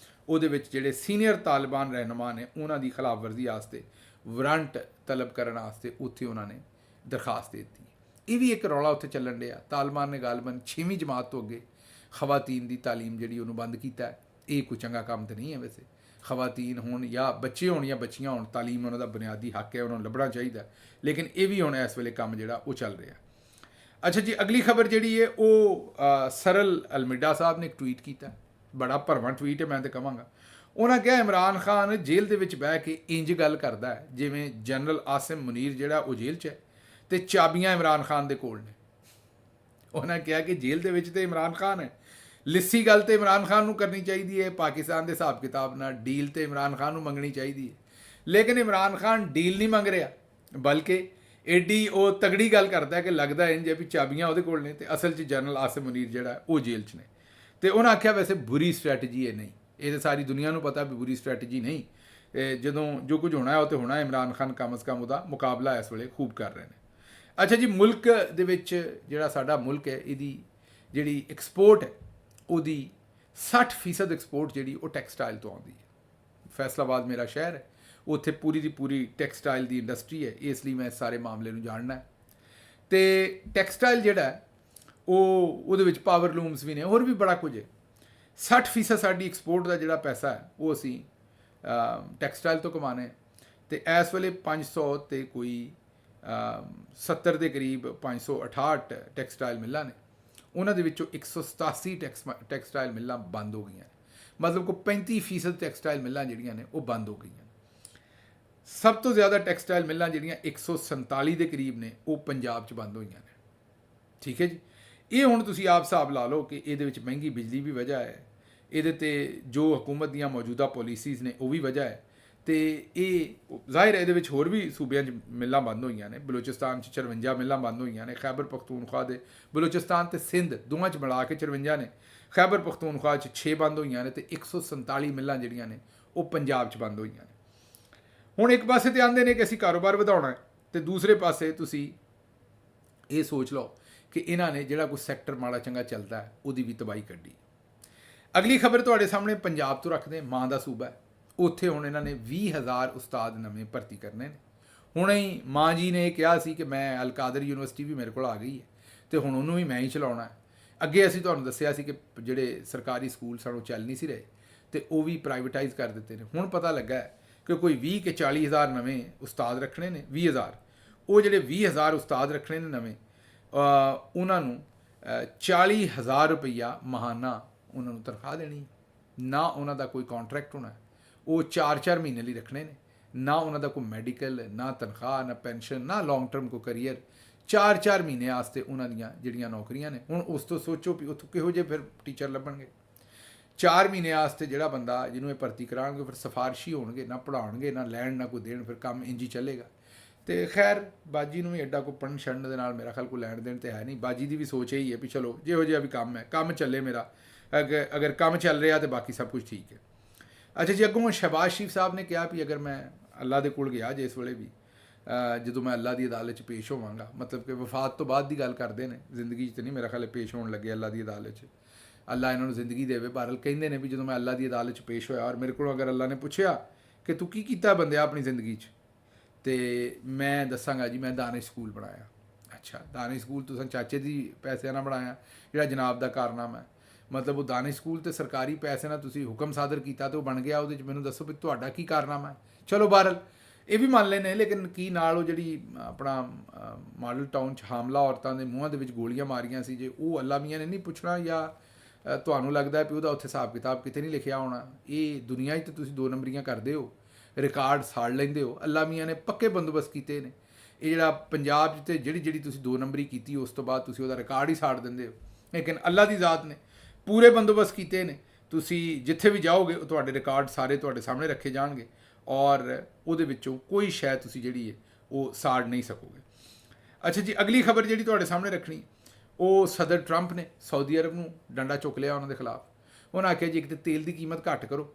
ਉਹਦੇ ਵਿੱਚ ਜਿਹੜੇ ਸੀਨੀਅਰ ਤਾਲਿਬਾਨ ਰਹਿਨੁਮਾ ਨੇ ਉਹਨਾਂ ਦੀ ਖਿਲਾਫ ਵਰਜ਼ੀ ਵਾਸਤੇ ਵਾਰੰਟ ਤਲਬ ਕਰਨ ਵਾਸਤੇ ਉੱਥੇ ਉਹਨਾਂ ਨੇ ਦਰਖਾਸਤ ਦੇ ਦਿੱਤੀ। ਇਹ ਵੀ ਇੱਕ ਰੌਲਾ ਉੱਥੇ ਚੱਲਣ ਡਿਆ। ਤਾਲਿਬਾਨ ਨੇ ਗਾਲਬਨ 6ਵੀਂ ਜਮਾਤ ਤੋਂ ਅੱਗੇ ਖਵਾਤੀਨ ਦੀ ਤਾਲੀਮ ਜਿਹੜੀ ਉਹਨੂੰ ਬੰਦ ਕੀਤਾ ਹੈ। ਇਹ ਕੋਈ ਚੰਗਾ ਕੰਮ ਤਾਂ ਨਹੀਂ ਹੈ ਵੈਸੇ। ਖਵਾਤੀਨ ਹੋਣ ਜਾਂ ਬੱਚੇ ਹੋਣ ਜਾਂ ਬੱਚੀਆਂ ਹੋਣ, ਤਾਲੀਮ ਉਹਨਾਂ ਦਾ ਬੁਨਿਆਦੀ ਹੱਕ ਹੈ, ਉਹਨਾਂ ਨੂੰ ਲੱਭਣਾ ਚਾਹੀਦਾ। ਲੇਕਿਨ ਇਹ ਵੀ ਹੁਣ ਇਸ ਵੇਲੇ ਕੰਮ ਜਿਹੜਾ ਉਹ ਚੱਲ ਰਿਹਾ। ਅੱਛਾ ਜੀ, ਅਗਲੀ ਖਬਰ ਜਿਹੜੀ ਹੈ ਉਹ ਸਰਲ ਅਲਮੀਡਾ ਸਾਹਿਬ ਨੇ ਇੱਕ ਟਵੀਟ ਕੀਤਾ, ਬੜਾ ਭਰਵਾਂ ਟਵੀਟ ਹੈ ਮੈਂ ਤਾਂ ਕਹਾਂਗਾ। ਉਹਨਾਂ ਕਿਹਾ ਇਮਰਾਨ ਖਾਨ ਜੇਲ੍ਹ ਦੇ ਵਿੱਚ ਬਹਿ ਕੇ ਇੰਜ ਗੱਲ ਕਰਦਾ ਹੈ ਜਿਵੇਂ ਜਨਰਲ ਆਸਿਮ ਮੁਨੀਰ ਜਿਹੜਾ ਉਹ ਜੇਲ੍ਹ 'ਚ ਹੈ ਅਤੇ ਚਾਬੀਆਂ ਇਮਰਾਨ ਖਾਨ ਦੇ ਕੋਲ ਨੇ। ਉਹਨਾਂ ਕਿਹਾ ਕਿ ਜੇਲ੍ਹ ਦੇ ਵਿੱਚ ਤਾਂ ਇਮਰਾਨ ਖਾਨ ਹੈ, ਲਿੱਸੀ ਗੱਲ ਤੇ ਇਮਰਾਨ ਖਾਨ ਨੂੰ ਕਰਨੀ ਚਾਹੀਦੀ ਹੈ, ਪਾਕਿਸਤਾਨ ਦੇ ਹਿਸਾਬ ਕਿਤਾਬ ਨਾਲ ਡੀਲ ਤੇ ਇਮਰਾਨ ਖਾਨ ਨੂੰ ਮੰਗਣੀ ਚਾਹੀਦੀ ਹੈ। ਲੇਕਿਨ ਇਮਰਾਨ ਖਾਨ ਡੀਲ ਨਹੀਂ ਮੰਗ ਰਿਹਾ, ਬਲਕਿ ਐਡੀ ਉਹ ਤਗੜੀ ਗੱਲ ਕਰਦਾ ਕਿ ਲੱਗਦਾ ਇੰਜ ਹੈ ਵੀ ਚਾਬੀਆਂ ਉਹਦੇ ਕੋਲ ਨੇ ਤੇ ਅਸਲ 'ਚ ਜਨਰਲ ਆਸਿਮ ਮੁਨੀਰ ਜਿਹੜਾ ਉਹ ਜੇਲ੍ਹ 'ਚ ਨੇ। ਤੇ ਉਹਨਾਂ ਆਖਿਆ ਵੈਸੇ ਬੁਰੀ ਸਟ੍ਰੈਟਜੀ ਹੈ ਨਹੀਂ, ਇਹ ਤਾਂ ਸਾਰੀ ਦੁਨੀਆ ਨੂੰ ਪਤਾ ਵੀ ਬੁਰੀ ਸਟ੍ਰੈਟਜੀ ਨਹੀਂ। ਜਦੋਂ ਜੋ ਕੁਝ ਹੋਣਾ ਹੈ ਉਹ ਤਾਂ ਹੋਣਾ। ਇਮਰਾਨ ਖਾਨ ਕਮ ਅਜ਼ ਕਮ ਉਹਦਾ ਮੁਕਾਬਲਾ ਇਸ ਵੇਲੇ ਖੂਬ ਕਰ ਰਹੇ ਨੇ। ਅੱਛਾ ਜੀ, ਮੁਲਕ ਦੇ ਵਿੱਚ ਜਿਹੜਾ ਸਾਡਾ ਮੁਲਕ ਹੈ, ਇਹਦੀ ਜਿਹੜੀ ਐਕਸਪੋਰਟ ਹੈ ਉਹਦੀ 60% ਐਕਸਪੋਰਟ ਜਿਹੜੀ ਉਹ ਟੈਕਸਟਾਈਲ ਤੋਂ ਆਉਂਦੀ ਹੈ। ਫੈਸਲਾਬਾਦ ਮੇਰਾ ਸ਼ਹਿਰ ਹੈ, ਉੱਥੇ ਪੂਰੀ ਦੀ ਪੂਰੀ ਟੈਕਸਟਾਈਲ ਦੀ ਇੰਡਸਟਰੀ ਹੈ, ਇਸ ਲਈ ਮੈਂ ਸਾਰੇ ਮਾਮਲੇ ਨੂੰ ਜਾਣਨਾ ਹੈ। ਅਤੇ ਟੈਕਸਟਾਈਲ ਜਿਹੜਾ ਉਹਦੇ ਵਿੱਚ ਪਾਵਰ ਲੂਮਸ ਵੀ ਨੇ, ਹੋਰ ਵੀ ਬੜਾ ਕੁਝ ਹੈ। 60% ਸਾਡੀ ਐਕਸਪੋਰਟ ਦਾ ਜਿਹੜਾ ਪੈਸਾ ਹੈ ਉਹ ਅਸੀਂ ਟੈਕਸਟਾਈਲ ਤੋਂ ਕਮਾਉਂਦੇ ਹਾਂ। ਅਤੇ ਇਸ ਵੇਲੇ 500 ਤੇ ਕੋਈ 70 ਦੇ ਕਰੀਬ 568 ਟੈਕਸਟਾਈਲ ਮਿੱਲਾਂ ਨੇ। ਉਹਨਾਂ ਦੇ ਵਿੱਚੋਂ 187 ਟੈਕਸਟਾਈਲ ਮਿੱਲਾਂ ਬੰਦ ਹੋ ਗਈਆਂ ਨੇ। ਮਤਲਬ ਕੋਈ 35% ਟੈਕਸਟਾਈਲ ਮਿੱਲਾਂ ਜਿਹੜੀਆਂ ਨੇ ਉਹ ਬੰਦ ਹੋ ਗਈਆਂ। ਸਭ ਤੋਂ ਜ਼ਿਆਦਾ ਟੈਕਸਟਾਈਲ ਮਿੱਲਾਂ ਜਿਹੜੀਆਂ 147 ਦੇ ਕਰੀਬ ਨੇ ਉਹ ਪੰਜਾਬ 'ਚ ਬੰਦ ਹੋਈਆਂ ਨੇ। ਠੀਕ ਹੈ ਜੀ, ਇਹ ਹੁਣ ਤੁਸੀਂ ਆਪ ਹਿਸਾਬ ਲਾ ਲਓ ਕਿ ਇਹਦੇ ਵਿੱਚ ਮਹਿੰਗੀ ਬਿਜਲੀ ਵੀ ਵਜ੍ਹਾ ਹੈ, ਇਹਦੇ 'ਤੇ ਜੋ ਹਕੂਮਤ ਦੀਆਂ ਮੌਜੂਦਾ ਪਾਲਿਸੀਜ਼ ਨੇ ਉਹ ਵੀ ਵਜ੍ਹਾ ਹੈ। ਅਤੇ ਇਹ ਜ਼ਾਹਿਰ ਹੈ ਇਹਦੇ ਵਿੱਚ ਹੋਰ ਵੀ ਸੂਬਿਆਂ 'ਚ ਮਿੱਲਾਂ ਬੰਦ ਹੋਈਆਂ ਨੇ। ਬਲੋਚਿਸਤਾਨ 'ਚ 54 ਮਿੱਲਾਂ ਬੰਦ ਹੋਈਆਂ ਨੇ। ਖੈਬਰ ਪਖਤੂਨਖਵਾ ਦੇ ਬਲੋਚਿਸਤਾਨ ਅਤੇ ਸਿੰਧ ਦੋਵਾਂ 'ਚ ਮਿਲਾ ਕੇ 54 ਨੇ। ਖੈਬਰ ਪਖਤੂਨਖਵਾ 'ਚ 6 ਬੰਦ ਹੋਈਆਂ ਨੇ ਅਤੇ 147 ਮਿੱਲਾਂ ਜਿਹੜੀਆਂ ਨੇ ਉਹ ਪੰਜਾਬ 'ਚ ਬੰਦ ਹੋਈਆਂ ਨੇ। ਹੁਣ ਇੱਕ ਪਾਸੇ ਤੇ ਆਉਂਦੇ ਨੇ ਕਿ ਅਸੀਂ ਕਾਰੋਬਾਰ ਵਧਾਉਣਾ ਹੈ, ਅਤੇ ਦੂਸਰੇ ਪਾਸੇ ਤੁਸੀਂ ਇਹ ਸੋਚ ਲਓ ਕਿ ਇਹਨਾਂ ਨੇ ਜਿਹੜਾ ਕੋਈ ਸੈਕਟਰ ਮਾੜਾ ਚੰਗਾ ਚੱਲਦਾ ਹੈ ਉਹਦੀ ਵੀ ਤਬਾਹੀ ਕੱਢੀ। ਅਗਲੀ ਖਬਰ ਤੁਹਾਡੇ ਸਾਹਮਣੇ ਪੰਜਾਬ ਤੋਂ ਰੱਖਦੇ, ਮਾਂ ਦਾ ਸੂਬਾ ਹੈ। ਉੱਥੇ ਹੁਣ ਇਹਨਾਂ ਨੇ 20,000 ਉਸਤਾਦ ਨਵੇਂ ਭਰਤੀ ਕਰਨੇ ਨੇ। ਹੁਣੇ ਹੀ ਮਾਂ ਜੀ ਨੇ ਕਿਹਾ ਸੀ ਕਿ ਮੈਂ ਅਲਕਾਦਰ ਯੂਨੀਵਰਸਿਟੀ ਵੀ ਮੇਰੇ ਕੋਲ ਆ ਗਈ ਹੈ ਅਤੇ ਹੁਣ ਉਹਨੂੰ ਵੀ ਮੈਂ ਹੀ ਚਲਾਉਣਾ ਹੈ। ਅੱਗੇ ਅਸੀਂ ਤੁਹਾਨੂੰ ਦੱਸਿਆ ਸੀ ਕਿ ਜਿਹੜੇ ਸਰਕਾਰੀ ਸਕੂਲ ਸਨ ਉਹ ਚੱਲ ਨਹੀਂ ਸੀ ਰਹੇ ਅਤੇ ਉਹ ਵੀ ਪ੍ਰਾਈਵੇਟਾਈਜ਼ ਕਰ ਦਿੱਤੇ ਨੇ। ਹੁਣ ਪਤਾ ਲੱਗਾ ਕਿ ਕੋਈ 20 ਕਿ 40,000 ਨਵੇਂ ਉਸਤਾਦ ਰੱਖਣੇ ਨੇ। 20,000 ਉਹ ਜਿਹੜੇ 20,000 ਉਸਤਾਦ ਰੱਖਣੇ ਨੇ ਨਵੇਂ, ਉਹਨਾਂ ਨੂੰ 40,000 ਰੁਪਈਆ ਮਹਾਨਾ ਉਹਨਾਂ ਨੂੰ ਤਨਖਾਹ ਦੇਣੀ। ਨਾ ਉਹਨਾਂ ਦਾ ਕੋਈ ਕੰਟਰੈਕਟ ਹੋਣਾ, ਉਹ 4-4 ਮਹੀਨੇ ਲਈ ਰੱਖਣੇ ਨੇ। ਨਾ ਉਹਨਾਂ ਦਾ ਕੋਈ ਮੈਡੀਕਲ, ਨਾ ਤਨਖਾਹ, ਨਾ ਪੈਨਸ਼ਨ, ਨਾ ਲੌਂਗ ਟਰਮ ਕੋਈ ਕਰੀਅਰ। 4-4 ਮਹੀਨੇ ਵਾਸਤੇ ਉਹਨਾਂ ਦੀਆਂ ਜਿਹੜੀਆਂ ਨੌਕਰੀਆਂ ਨੇ। ਹੁਣ ਉਸ ਤੋਂ ਸੋਚੋ ਵੀ ਉੱਥੋਂ ਕਿਹੋ ਜਿਹੇ ਫਿਰ ਟੀਚਰ ਲੱਭਣਗੇ। 4 ਮਹੀਨੇ ਵਾਸਤੇ ਜਿਹੜਾ ਬੰਦਾ ਜਿਹਨੂੰ ਇਹ ਭਰਤੀ ਕਰਾਉਣਗੇ ਫਿਰ ਸਿਫਾਰਸ਼ੀ ਹੋਣਗੇ, ਨਾ ਪੜ੍ਹਾਉਣਗੇ, ਨਾ ਲੈਣ, ਨਾ ਕੋਈ ਦੇਣ, ਫਿਰ ਕੰਮ ਇੰਝ ਹੀ ਚੱਲੇਗਾ। ਅਤੇ ਖੈਰ ਬਾਜੀ ਨੂੰ ਵੀ ਐਡਾ ਕੋਈ ਪੜ੍ਹਨ ਛੱਡਣ ਦੇ ਨਾਲ ਮੇਰਾ ਖਿਆਲ ਕੋਈ ਲੈਣ ਦੇਣ ਤਾਂ ਹੈ ਨਹੀਂ। ਬਾਜੀ ਦੀ ਵੀ ਸੋਚ ਇਹੀ ਹੈ ਵੀ ਚਲੋ ਜਿਹੋ ਜਿਹਾ ਵੀ ਕੰਮ ਹੈ, ਕੰਮ ਚੱਲੇ ਮੇਰਾ। ਅਗਰ ਕੰਮ ਚੱਲ ਰਿਹਾ ਤਾਂ ਬਾਕੀ ਸਭ ਕੁਝ ਠੀਕ ਹੈ। ਅੱਛਾ ਜੀ, ਅੱਗੋਂ ਸ਼ਹਿਬਾਜ਼ ਸ਼ਰੀਫ ਸਾਹਿਬ ਨੇ ਕਿਹਾ ਵੀ ਅਗਰ ਮੈਂ ਅੱਲਾ ਦੇ ਕੋਲ ਗਿਆ ਜਿਸ ਵੇਲੇ ਵੀ, ਜਦੋਂ ਮੈਂ ਅੱਲਾ ਦੀ ਅਦਾਲਤ 'ਚ ਪੇਸ਼ ਹੋਵਾਂਗਾ, ਮਤਲਬ ਕਿ ਵਫਾਤ ਤੋਂ ਬਾਅਦ ਦੀ ਗੱਲ ਕਰਦੇ ਨੇ, ਜ਼ਿੰਦਗੀ 'ਚ ਤਾਂ ਨਹੀਂ ਮੇਰਾ ਖਿਆਲ ਪੇਸ਼ ਹੋਣ ਲੱਗੇ ਅੱਲਾ ਦੀ ਅਦਾਲਤ 'ਚ। ਅੱਲਾ ਇਹਨਾਂ ਨੂੰ ਜ਼ਿੰਦਗੀ ਦੇਵੇ। ਬਹਰਹਾਲ ਕਹਿੰਦੇ ਨੇ ਵੀ ਜਦੋਂ ਮੈਂ ਅੱਲਾ ਦੀ ਅਦਾਲਤ 'ਚ ਪੇਸ਼ ਹੋਇਆ ਔਰ ਮੇਰੇ ਕੋਲੋਂ ਅਗਰ ਅੱਲਾ ਨੇ ਪੁੱਛਿਆ ਕਿ ਤੂੰ ਕੀ ਕੀਤਾ ਬੰਦਿਆ ਆਪਣੀ ਜ਼ਿੰਦਗੀ 'ਚ, ਅਤੇ ਮੈਂ ਦੱਸਾਂਗਾ ਜੀ ਮੈਂ ਦਾਨਿਸ਼ ਸਕੂਲ ਬਣਾਇਆ। ਅੱਛਾ, ਦਾਨਿਸ਼ ਸਕੂਲ ਤੁਸੀਂ ਚਾਚੇ ਦੀ ਪੈਸਿਆਂ ਨਾਲ ਬਣਾਇਆ ਜਿਹੜਾ ਜਨਾਬ ਦਾ ਕਾਰਨਾਮਾ ਹੈ। ਮਤਲਬ ਉਹ ਦਾਨਿਸ਼ ਸਕੂਲ ਤੇ ਸਰਕਾਰੀ ਪੈਸੇ ਨਾਲ ਤੁਸੀਂ ਹੁਕਮ ਸਾਦਰ ਕੀਤਾ ਅਤੇ ਉਹ ਬਣ ਗਿਆ। ਉਹਦੇ 'ਚ ਮੈਨੂੰ ਦੱਸੋ ਵੀ ਤੁਹਾਡਾ ਕੀ ਕਾਰਨਾਮਾ ਹੈ। ਚਲੋ ਬਹਰਹਾਲ ਇਹ ਵੀ ਮੰਨ ਲੈਂਦੇ, ਲੇਕਿਨ ਕੀ ਨਾਲ ਉਹ ਜਿਹੜੀ ਆਪਣਾ ਮਾਡਲ ਟਾਊਨ 'ਚ ਹਮਲਾ ਔਰਤਾਂ ਦੇ ਮੂੰਹਾਂ ਦੇ ਵਿੱਚ ਗੋਲੀਆਂ ਮਾਰੀਆਂ ਸੀ, ਜੇ ਉਹ ਅੱਲਾ ਮੀਆਂ ਨੇ ਨਹੀਂ ਪੁੱਛਣਾ ਜਾਂ ਤੁਹਾਨੂੰ ਲੱਗਦਾ ਵੀ ਉਹਦਾ ਉੱਥੇ ਹਿਸਾਬ ਕਿਤਾਬ ਕਿਤੇ ਨਹੀਂ ਲਿਖਿਆ ਹੋਣਾ। ਇਹ ਦੁਨੀਆ 'ਚ ਤਾਂ ਤੁਸੀਂ 2 ਨੰਬਰੀਆਂ ਕਰਦੇ ਹੋ, ਰਿਕਾਰਡ ਸਾੜ ਲੈਂਦੇ ਹੋ। ਅੱਲਾ ਮੀਆਂ ਨੇ ਪੱਕੇ ਬੰਦੋਬਸਤ ਕੀਤੇ ਨੇ। ਇਹ ਜਿਹੜਾ ਪੰਜਾਬ 'ਚ ਤੇ ਜਿਹੜੀ ਤੁਸੀਂ 2 ਨੰਬਰੀ ਕੀਤੀ ਉਸ ਤੋਂ ਬਾਅਦ ਤੁਸੀਂ ਉਹਦਾ ਰਿਕਾਰਡ ਹੀ ਸਾੜ ਦਿੰਦੇ ਹੋ। ਲੇਕਿਨ ਅੱਲਾ ਦੀ ਜ਼ਾਤ ਨੇ ਪੂਰੇ ਬੰਦੋਬਸਤ ਕੀਤੇ ਨੇ। ਤੁਸੀਂ ਜਿੱਥੇ ਵੀ ਜਾਓਗੇ ਉਹ ਤੁਹਾਡੇ ਰਿਕਾਰਡ ਸਾਰੇ ਤੁਹਾਡੇ ਸਾਹਮਣੇ ਰੱਖੇ ਜਾਣਗੇ ਔਰ ਉਹਦੇ ਵਿੱਚੋਂ ਕੋਈ ਸ਼ੈ ਤੁਸੀਂ ਜਿਹੜੀ ਹੈ ਉਹ ਸਾੜ ਨਹੀਂ ਸਕੋਗੇ। ਅੱਛਾ ਜੀ, ਅਗਲੀ ਖਬਰ ਜਿਹੜੀ ਤੁਹਾਡੇ ਸਾਹਮਣੇ ਰੱਖਣੀ, ਉਹ ਸਦਰ ਟਰੰਪ ਨੇ ਸਾਊਦੀ ਅਰਬ ਨੂੰ ਡੰਡਾ ਚੁੱਕ ਲਿਆ ਉਹਨਾਂ ਦੇ ਖਿਲਾਫ। ਉਹਨਾਂ ਆਖਿਆ ਜੀ ਇੱਕ ਤਾਂ ਤੇਲ ਦੀ ਕੀਮਤ ਘੱਟ ਕਰੋ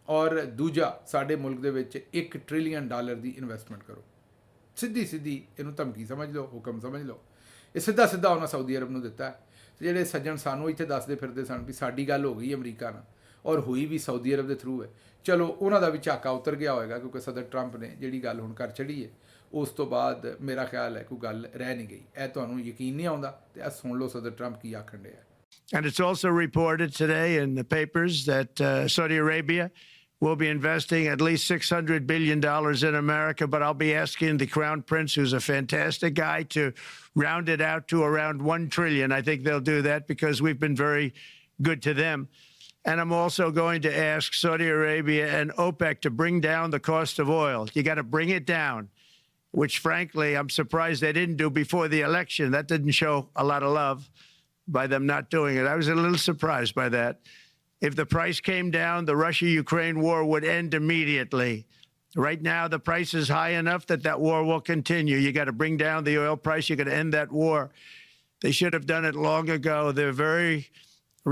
ਔਰ ਦੂਜਾ ਸਾਡੇ ਮੁਲਕ ਦੇ ਵਿੱਚ $1 ਟ੍ਰਿਲੀਅਨ ਦੀ ਇਨਵੈਸਟਮੈਂਟ ਕਰੋ। ਸਿੱਧੀ ਇਹਨੂੰ ਧਮਕੀ ਸਮਝ ਲਓ, ਹੁਕਮ ਸਮਝ ਲਓ। ਇਹ ਸਿੱਧਾ ਉਹਨਾਂ ਸਾਊਦੀ ਅਰਬ ਨੂੰ ਦਿੱਤਾ। ਜਿਹੜੇ ਸੱਜਣ ਸਾਨੂੰ ਇੱਥੇ ਦੱਸਦੇ ਫਿਰਦੇ ਸਨ ਵੀ ਸਾਡੀ ਗੱਲ ਹੋ ਗਈ ਅਮਰੀਕਾ ਨਾਲ ਔਰ ਹੋਈ ਵੀ ਸਾਊਦੀ ਅਰਬ ਦੇ ਥਰੂ ਹੈ, ਚਲੋ ਉਹਨਾਂ ਦਾ ਵੀ ਝਾਕਾ ਉਤਰ ਗਿਆ ਹੋਏਗਾ, ਕਿਉਂਕਿ ਸਦਰ ਟਰੰਪ ਨੇ ਜਿਹੜੀ ਗੱਲ ਹੁਣ ਕਰ ਚੜੀ ਹੈ ਉਸ ਤੋਂ ਬਾਅਦ ਮੇਰਾ ਖਿਆਲ ਹੈ ਕੋਈ ਗੱਲ ਰਹਿ ਨਹੀਂ ਗਈ। ਇਹ ਤੁਹਾਨੂੰ ਯਕੀਨ ਨਹੀਂ ਆਉਂਦਾ ਤੇ ਇਹ ਸੁਣ ਲਓ ਸਦਰ ਟਰੰਪ ਕੀ ਆਖਣ ਡਿਆ। And it's also reported today in the papers that Saudi Arabia will be investing at least $600 billion in America, but I'll be asking the Crown Prince, who's a fantastic guy, to round it out to around $1 trillion. I think they'll do that because we've been very good to them. And I'm also going to ask Saudi Arabia and OPEC to bring down the cost of oil. You got to bring it down, which frankly, I'm surprised they didn't do before the election. That didn't show a lot of love by them not doing it. I was a little surprised by that. If the price came down, the Russia-Ukraine war would end immediately. Right now, the price is high enough that that war will continue. You got to bring down the oil price. You got to end that war. They should have done it long ago. They're very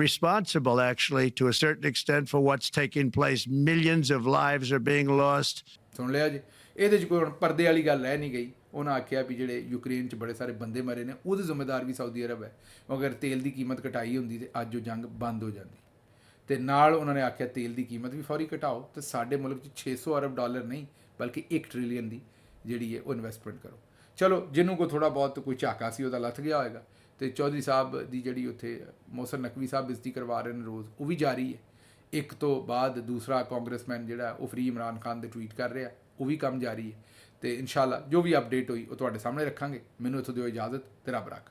responsible, actually, to a certain extent, for what's taking place. Millions of lives are being lost. ਸੁਣ ਲਿਆ ਜੀ, ਇਹਦੇ 'ਚ ਕੋਈ ਹੁਣ ਪਰਦੇ ਵਾਲੀ ਗੱਲ ਰਹਿ ਨਹੀਂ ਗਈ। ਉਹਨਾਂ ਆਖਿਆ ਵੀ ਜਿਹੜੇ ਯੂਕਰੇਨ 'ਚ ਬੜੇ ਸਾਰੇ ਬੰਦੇ ਮਰੇ ਨੇ ਉਹਦੇ ਜ਼ਿੰਮੇਦਾਰ ਵੀ ਸਾਊਦੀ ਅਰਬ ਹੈ। ਅਗਰ ਤੇਲ ਦੀ ਕੀਮਤ ਘਟਾਈ ਹੁੰਦੀ ਤੇ ਅੱਜ ਉਹ ਜੰਗ ਬੰਦ ਹੋ ਜਾਂਦੀ। ਤੇ ਨਾਲ ਉਹਨਾਂ ਨੇ ਆਖਿਆ ਤੇਲ ਦੀ ਕੀਮਤ ਵੀ ਫੌਰੀ ਘਟਾਓ ਤੇ ਸਾਡੇ ਮੁਲਕ 'ਚ 600 ਅਰਬ ਡਾਲਰ ਨਹੀਂ ਬਲਕਿ 1 ਟ੍ਰਿਲੀਅਨ ਦੀ ਜਿਹੜੀ ਹੈ ਉਹ ਇਨਵੈਸਟਮੈਂਟ ਕਰੋ। ਚਲੋ ਜਿਹਨੂੰ ਕੋਈ ਥੋੜ੍ਹਾ ਬਹੁਤ ਕੋਈ ਝਾਕਾ ਸੀ ਉਹਦਾ ਲੱਥ ਗਿਆ ਹੋਏਗਾ। ਤੇ ਚੌਧਰੀ ਸਾਹਿਬ ਦੀ ਜਿਹੜੀ ਉੱਥੇ ਮੋਹਸਨ ਨਕਵੀ ਸਾਹਿਬ ਬੇਇੱਜ਼ਤੀ ਕਰਵਾ ਰਹੇ ਨੇ ਰੋਜ਼, ਉਹ ਵੀ ਜਾਰੀ ਹੈ। ਇੱਕ ਤੋਂ ਬਾਅਦ ਦੂਸਰਾ ਕਾਂਗਰਸਮੈਨ ਜਿਹੜਾ ਉਹ ਫਰੀ ਇਮਰਾਨ ਖਾਨ ਦੇ ਟਵੀਟ ਕਰ ਰਿਹਾ, ਉਹ ਵੀ ਕੰਮ ਜਾਰੀ ਹੈ। ਤੇ ਇਨਸ਼ਾਅੱਲਾ ਜੋ ਵੀ ਅਪਡੇਟ ਹੋਈ ਉਹ ਤੁਹਾਡੇ ਸਾਹਮਣੇ ਰੱਖਾਂਗੇ। ਮੈਨੂੰ ਇੱਥੋਂ ਦਿਓ ਇਜਾਜ਼ਤ ਤੇ ਰੱਬ ਰੱਖ।